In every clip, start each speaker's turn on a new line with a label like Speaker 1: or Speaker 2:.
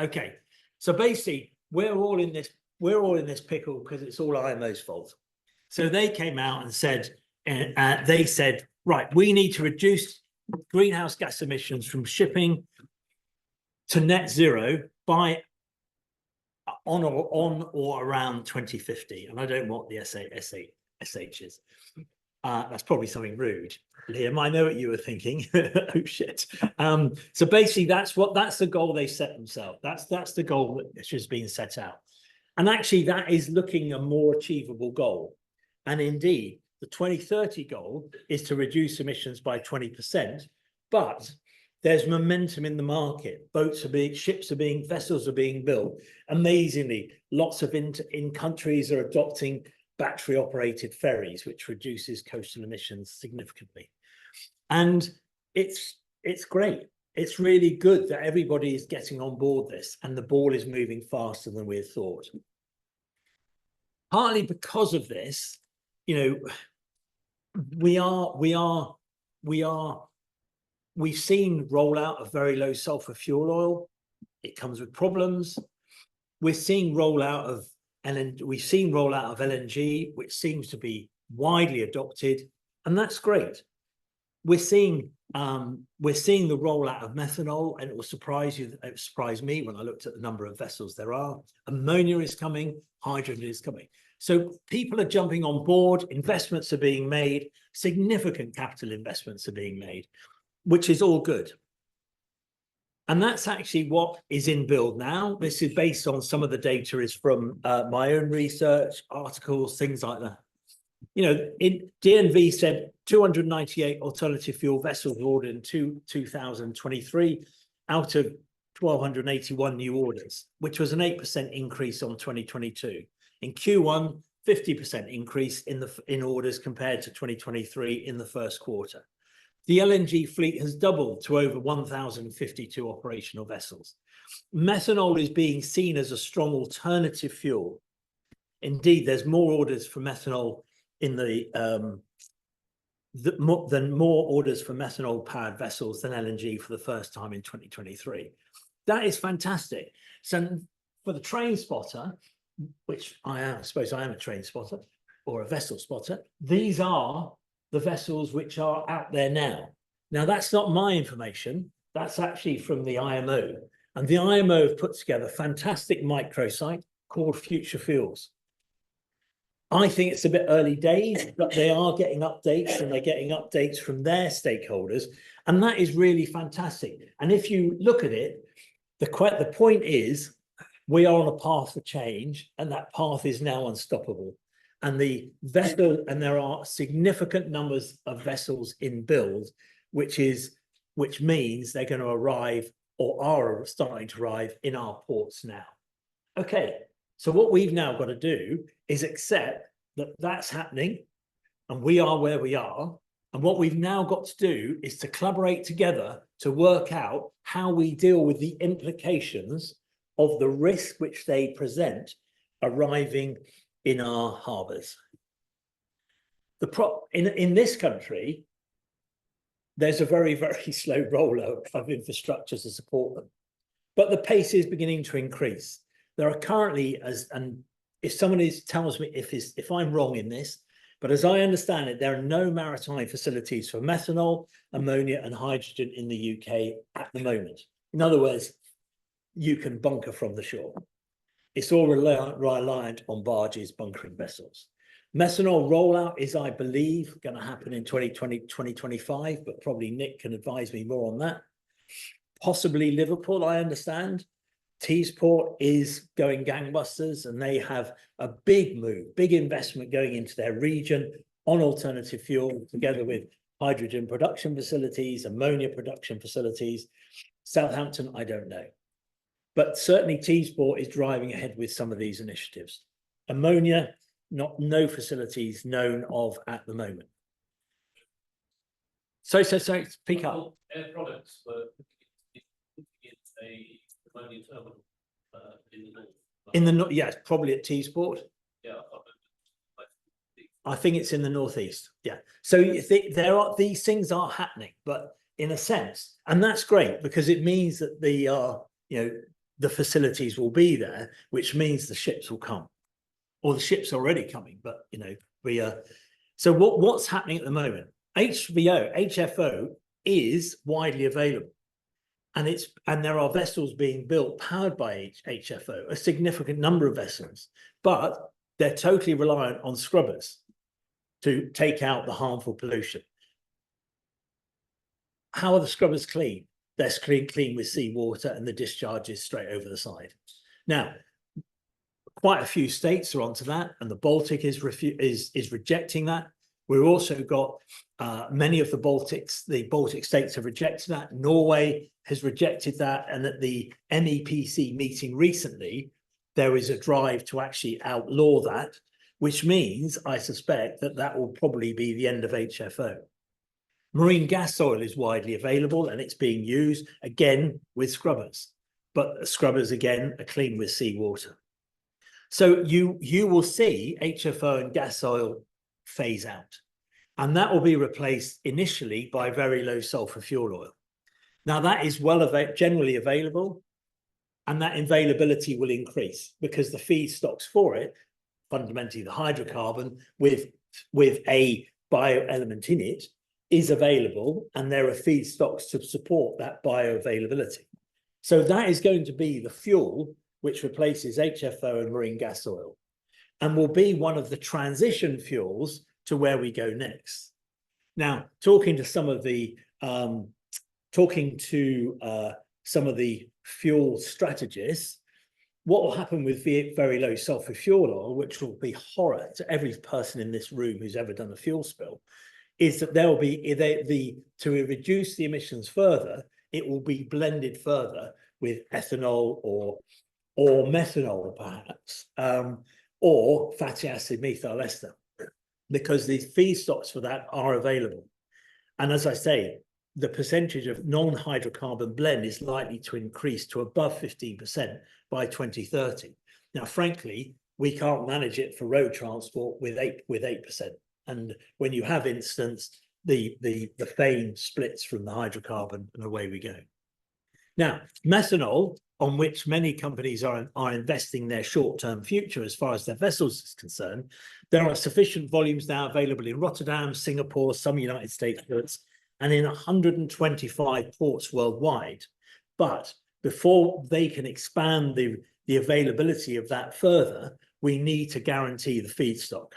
Speaker 1: Okay. So basically, we're all in this pickle because it's all IMO's fault. So they came out and said, right, we need to reduce greenhouse gas emissions from shipping to net zero by on or around 2050. And I don't want the SH is. That's probably something rude, Liam. I know what you were thinking. Oh shit. So basically, that's the goal they set themselves. That's the goal which has been set out. And actually, that is looking a more achievable goal. And indeed, the 2030 goal is to reduce emissions by 20%. But there's momentum in the market. Ships are being, vessels are being built. Amazingly, lots of in countries are adopting battery operated ferries, which reduces coastal emissions significantly. And it's great. It's really good that everybody is getting on board this, and the ball is moving faster than we had thought. Partly because of this, you know, we've seen rollout of very low sulfur fuel oil. It comes with problems. We're seeing rollout of LNG, which seems to be widely adopted, and that's great. We're seeing the rollout of methanol, and it will surprise you. It surprised me when I looked at the number of vessels there are. Ammonia is coming, hydrogen is coming. So people are jumping on board. Investments are being made. Significant capital investments are being made, which is all good. And that's actually what is in build now. This is based on some of the data is from my own research, articles, things like that. You know, DNV said 298 alternative fuel vessels were ordered in 2023 out of 1,281 new orders, which was an 8% increase on 2022. In Q1, 50% increase in orders compared to 2023 in the first quarter. The LNG fleet has doubled to over 1,052 operational vessels. Methanol is being seen as a strong alternative fuel. Indeed, there's more orders for methanol in more orders for methanol-powered vessels than LNG for the first time in 2023. That is fantastic. So for the train spotter, which I suppose I am a train spotter or a vessel spotter, these are the vessels which are out there now. Now, that's not my information. That's actually from the IMO. And the IMO have put together a fantastic microsite called Future Fuels. I think it's a bit early days, but they are getting updates, and they're getting updates from their stakeholders. And that is really fantastic. And if you look at it, the point is we are on a path for change, and that path is now unstoppable. And there are significant numbers of vessels in build, which means they're going to arrive or are starting to arrive in our ports now. Okay, so what we've now got to do is accept that that's happening, and we are where we are. And what we've now got to do is to collaborate together to work out how we deal with the implications of the risk which they present arriving in our harbours. In this country, there's a very, very slow rollout of infrastructure to support them, but the pace is beginning to increase. There are currently, and if someone tells me if I'm wrong in this, but as I understand it, there are no maritime facilities for methanol, ammonia, and hydrogen in the UK at the moment. In other words, you can bunker from the shore. It's all reliant on barges bunkering vessels. Methanol rollout is, I believe, going to happen in 2020, 2025, but probably Nick can advise me more on that. Possibly Liverpool, I understand. Teesport is going gangbusters, and they have a big move, big investment going into their region on alternative fuel, together with hydrogen production facilities, ammonia production facilities. Southampton, I don't know. But certainly Teesport is driving ahead with some of these initiatives. Ammonia, no facilities known of at the moment. So speak up.
Speaker 2: Air Products were a ammonia terminal in the north.
Speaker 1: In the north, yes, probably at Teesport.
Speaker 2: Yeah,
Speaker 1: I think it's in the northeast. Yeah. So these things are happening, but in a sense, and that's great because it means that the facilities will be there, which means the ships will come, or the ship's already coming. But you know, we are. So what's happening at the moment? HFO is widely available, and there are vessels being built powered by HFO, a significant number of vessels, but they're totally reliant on scrubbers to take out the harmful pollution. How are the scrubbers clean? They're clean with seawater, and the discharge is straight over the side. Now, quite a few states are onto that, and the Baltic is rejecting that. We've also got many of the Baltic states have rejected that. Norway has rejected that, and at the MEPC meeting recently, there is a drive to actually outlaw that, which means I suspect that that will probably be the end of HFO. Marine gas oil is widely available, and it's being used again with scrubbers, but scrubbers again are clean with seawater. So you will see HFO and gas oil phase out, and that will be replaced initially by very low sulfur fuel oil. Now that is generally available, and that availability will increase because the feedstocks for it, fundamentally the hydrocarbon with a bioelement in it, is available, and there are feedstocks to support that bioavailability. So that is going to be the fuel which replaces HFO and marine gas oil, and will be one of the transition fuels to where we go next. Now, talking to some of the fuel strategists, what will happen with very low sulfur fuel oil, which will be horror to every person in this room who's ever done a fuel spill, is that there will be to reduce the emissions further, it will be blended further with ethanol or methanol perhaps, or fatty acid methyl ester, because these feedstocks for that are available. And as I say, the percentage of non-hydrocarbon blend is likely to increase to above 15% by 2030. Now, frankly, we can't manage it for road transport with 8%. And when you have instance, the FAME splits from the hydrocarbon, and away we go. Now, methanol, on which many companies are investing their short-term future as far as their vessels is concerned, there are sufficient volumes now available in Rotterdam, Singapore, some United States ports, and in 125 ports worldwide. But before they can expand the availability of that further, we need to guarantee the feedstock.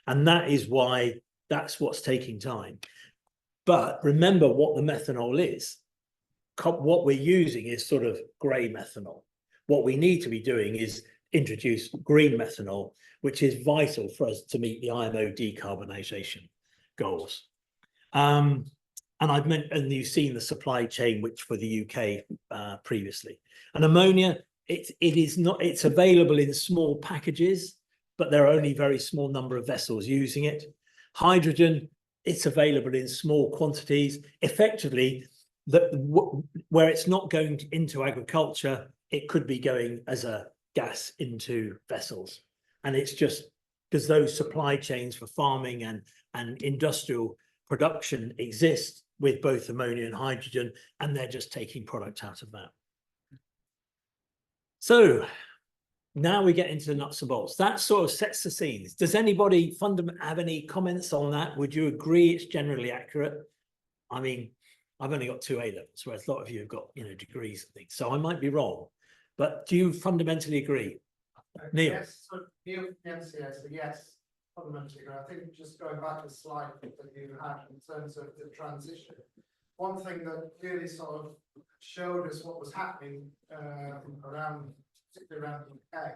Speaker 1: And that is why that's what's taking time. But remember what the methanol is. What we're using is sort of grey methanol. What we need to be doing is introduce green methanol, which is vital for us to meet the IMO decarbonisation goals. And you've seen the supply chain, which for the UK previously. And ammonia, it's available in small packages, but there are only a very small number of vessels using it. Hydrogen, it's available in small quantities. Effectively, where it's not going into agriculture, it could be going as a gas into vessels. And it's just because those supply chains for farming and industrial production exist with both ammonia and hydrogen, and they're just taking product out of that. So now we get into the nuts and bolts. That sort of sets the scenes. Does anybody have any comments on that? Would you agree it's generally accurate? I mean, I've only got 2 A-levels, whereas a lot of you have got, degrees and things. So I might be wrong, but do you fundamentally agree? Neil?
Speaker 3: Yes, so Neil, yes, fundamentally agree. I think just going back to the slide that you had in terms of the transition, one thing that really sort of showed us what was happening particularly around the UK,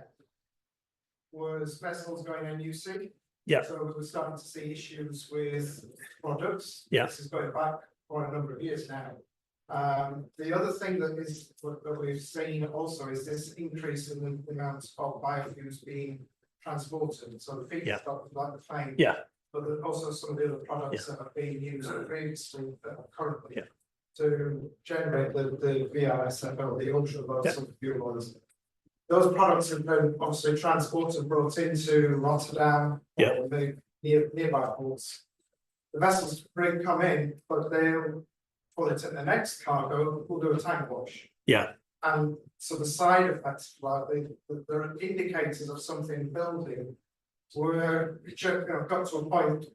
Speaker 3: was vessels going NUC.
Speaker 1: Yeah.
Speaker 3: So we were starting to see issues with products.
Speaker 1: Yeah.
Speaker 3: This is going back for a number of years now. The other thing that we've seen also is this increase in the amount of biofuels being transported. So the feedstock, like the flame, but also some of the other products that are being used previously that are currently to generate the VRSFO, the ultra low sulfur fuel oils. Those products have been obviously transported and brought into Rotterdam or the nearby ports. The vessels come in, but they'll pull it at the next cargo, we'll do a tank wash.
Speaker 1: Yeah.
Speaker 3: And so the side effects, like there are indicators of something building. Which got to a point,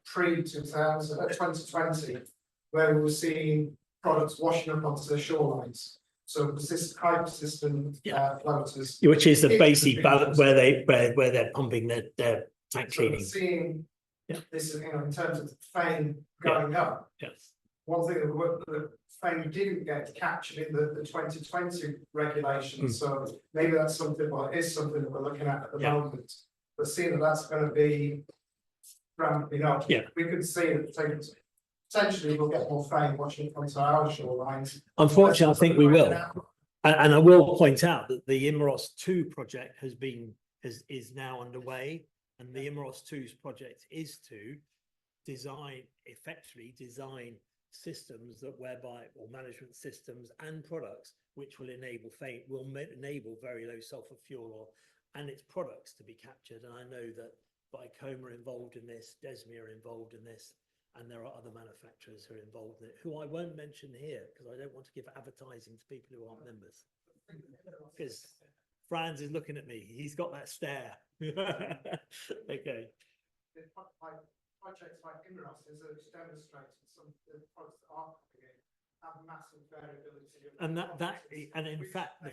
Speaker 3: pre-2000, 2020, where we were seeing products washing up onto the shorelines. So high persistent floaters.
Speaker 1: Which is the basic balance where they're pumping their tank
Speaker 3: So we're
Speaker 1: cleaning.
Speaker 3: seeing this, in terms of fame going up.
Speaker 1: Yes.
Speaker 3: One thing that fame didn't get captured in the 2020 regulations, so maybe that's something, well, it is something that we're looking at the moment. But seeing that that's going to be ramping up, we could see that potentially we'll get more fame watching it onto our shorelines.
Speaker 1: Unfortunately, I think we will. And I will point out that the Imeros 2 project is now underway, and the Imeros 2's project is to effectively design systems or management systems and products which will enable very low sulfur fuel oil and its products to be captured. And I know that Vicoma are involved in this, Desmia are involved in this, and there are other manufacturers who are involved in it, who I won't mention here because I don't want to give advertising to people who aren't members. Because Franz is looking at me, he's got that stare. Okay.
Speaker 3: Projects like Imeros is demonstrating some of the products that are coming in have massive variability.
Speaker 1: And in fact,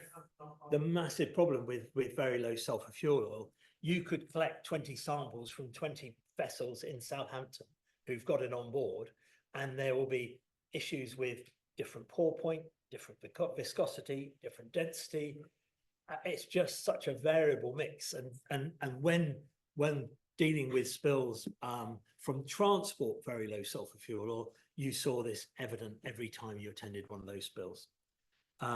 Speaker 1: the massive problem with very low sulfur fuel oil, you could collect 20 samples from 20 vessels in Southampton who've got it on board, and there will be issues with different pour point, different viscosity, different density. It's just such a variable mix, and when dealing with spills from transport very low sulfur fuel oil, you saw this evident every time you attended one of those spills.